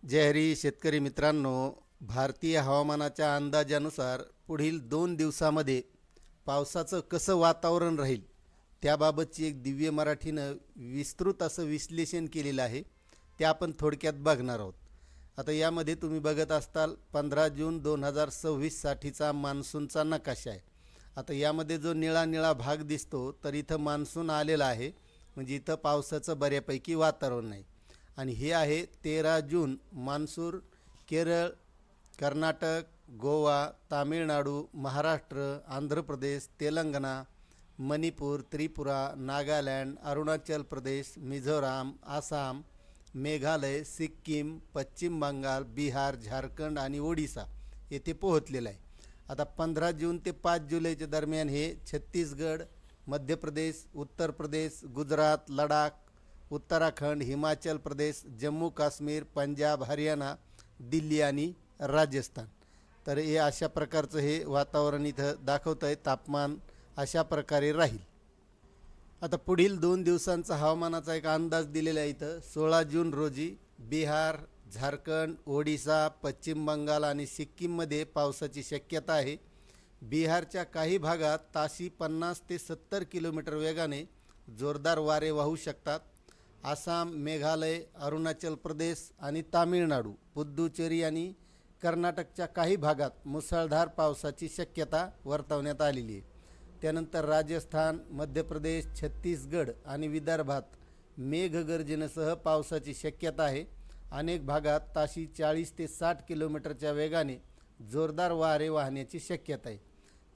जय हरी शेतकरी मित्रांनो, भारतीय हवामानाच्या अंदाजानुसार पुढील 2 दिवसामध्ये पावसाचं कसं वातावरण राहील त्याबाबतची एक दिव्य मराठीनं विस्तृत असं विश्लेषण केलेलं आहे. ते आपण थोडक्यात बघणार आहोत. आता यामध्ये तुम्ही बघत असताल 15 जून 2026 साठीचा मान्सूनचा नकाशा आहे. आता यामध्ये जो निळा निळा भाग दिसतो तर इथं मान्सून आलेला आहे, म्हणजे इथं पावसाचं बऱ्यापैकी वातावरण आहे. आणि हे आहे 13 जून, मान्सून केरळ, कर्नाटक, गोवा, तामिळनाडू, महाराष्ट्र, आंध्र प्रदेश, तेलंगणा, मणिपूर, त्रिपुरा, नागालँड, अरुणाचल प्रदेश, मिझोराम, आसाम, मेघालय, सिक्कीम, पश्चिम बंगाल, बिहार, झारखंड आणि ओडिसा येथे पोहोचलेला आहे. आता 15 जून ते 5 जुलैच्या दरम्यान हे छत्तीसगड, मध्य प्रदेश, उत्तर प्रदेश, गुजरात, लडाख, उत्तराखंड, हिमाचल प्रदेश, जम्मू काश्मीर, पंजाब, हरियाणा, दिल्ली आणि राजस्थान. तर हे अशा प्रकारचं हे वातावरण इथं दाखवतं आहे. तापमान अशा प्रकारे राहील. आता पुढील 2 दिवसांचा हवामानाचा एक अंदाज दिलेला आहे. इथं 16 जून रोजी बिहार, झारखंड, ओडिसा, पश्चिम बंगाल आणि सिक्कीममध्ये पावसाची शक्यता आहे. बिहारच्या काही भागात ताशी 50 ते 70 किलोमीटर वेगाने जोरदार वारे वाहू शकतात. आसाम, मेघालय, अरुणाचल प्रदेश आणि तामिळनाडू, पुद्दुचेरी आणि कर्नाटकच्या काही भागात मुसळधार पावसाची शक्यता वर्तवण्यात आलेली आहे. त्यानंतर राजस्थान, मध्य प्रदेश, छत्तीसगड आणि विदर्भात मेघगर्जनेसह पावसाची शक्यता आहे. अनेक भागात ताशी 40 ते 60 किलोमीटरच्या वेगाने जोरदार वारे वाहण्याची शक्यता आहे.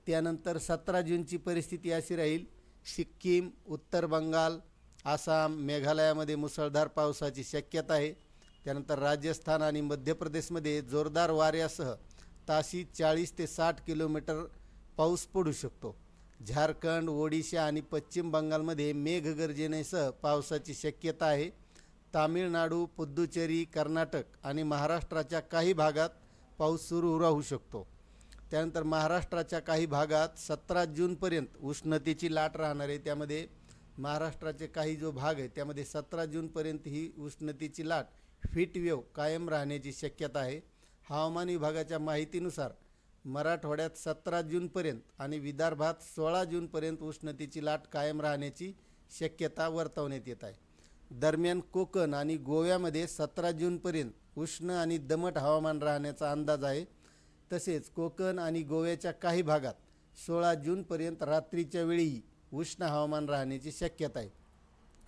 त्यानंतर 17 जूनची परिस्थिती अशी राहील. सिक्कीम, उत्तर बंगाल, आसाम, मेघालयामध्ये मुसळधार पावसाची शक्यता आहे. त्यानंतर राजस्थान आणि मध्य प्रदेशमध्ये जोरदार वाऱ्यासह ताशी 40 ते 60 किलोमीटर पाऊस पडू शकतो. झारखंड, ओडिशा आणि पश्चिम बंगालमध्ये मेघगर्जनेसह पावसाची शक्यता आहे. तामिळनाडू, पुद्दुचेरी, कर्नाटक आणि महाराष्ट्राच्या काही भागात पाऊस सुरू राहू शकतो. त्यानंतर महाराष्ट्राच्या काही भागात 17 जूनपर्यंत उष्णतेची लाट राहणार आहे. त्यामध्ये महाराष्ट्राचे काही जो भाग आहे त्यामध्ये 17 जूनपर्यंत ही उष्णतेची लाट हीटवेव्ह कायम राहण्याची शक्यता आहे. हवामान विभागाच्या माहितीनुसार मराठवाड्यात 17 जूनपर्यंत आणि विदर्भात 16 जूनपर्यंत उष्णतेची लाट कायम राहण्याची शक्यता वर्तवण्यात येत आहे. दरम्यान कोकण आणि गोव्यामध्ये 17 जूनपर्यंत उष्ण आणि दमट हवामान राहण्याचा अंदाज आहे. तसेच कोकण आणि गोव्याच्या काही भागात 16 जूनपर्यंत रात्रीच्या वेळी उष्ण हवामान राहण्याची शक्यता आहे.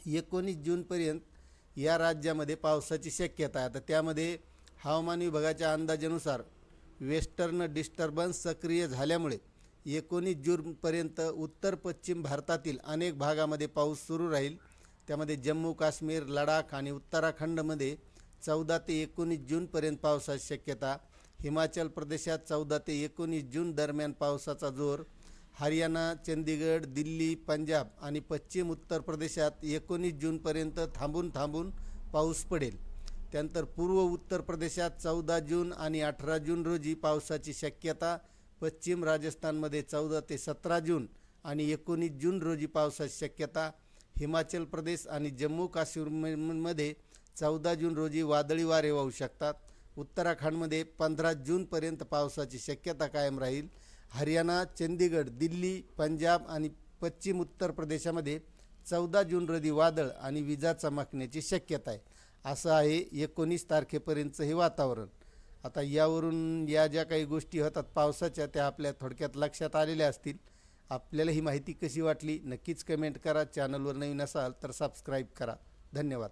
19 जूनपर्यंत या राज्यामध्ये पावसाची शक्यता आहे. आता त्यामध्ये हवामान विभागाच्या अंदाजानुसार वेस्टर्न डिस्टर्बन्स सक्रिय झाल्यामुळे 19 जूनपर्यंत उत्तर पश्चिम भारतातील अनेक भागामध्ये पाऊस सुरू राहील. त्यामध्ये जम्मू काश्मीर, लडाख आणि उत्तराखंडमध्ये 14 ते 19 जूनपर्यंत पावसाची शक्यता. हिमाचल प्रदेशात 14 ते 19 जून दरम्यान पावसाचा जोर. हरियाणा, चंदीगड, दिल्ली, पंजाब आणि पश्चिम उत्तर प्रदेशात 19 जूनपर्यंत थांबून थांबून पाऊस पडेल. त्यानंतर पूर्व उत्तर प्रदेशात 14 जून आणि 18 जून रोजी पावसाची शक्यता. पश्चिम राजस्थानमध्ये 14 ते 17 जून आणि 19 जून रोजी पावसाची शक्यता. हिमाचल प्रदेश आणि जम्मू काश्मीरमध्ये 14 जून रोजी वादळी वारे वाहू शकतात. उत्तराखंडमध्ये 15 जूनपर्यंत पावसाची शक्यता कायम राहील. हरियाणा, चंदीगड, दिल्ली, पंजाब आणि पश्चिम उत्तर प्रदेशामध्ये 14 जून रोजी वादळ आणि विजा चमकण्याची शक्यता आहे. असं आहे 19 तारखेपर्यंतचं हे वातावरण. आता यावरून या ज्या काही गोष्टी होतात पावसाच्या त्या आपल्या थोडक्यात लक्षात आलेल्या असतील. आपल्याला ही माहिती कशी वाटली नक्कीच कमेंट करा. चॅनलवर नवीन असाल तर सबस्क्राईब करा. धन्यवाद.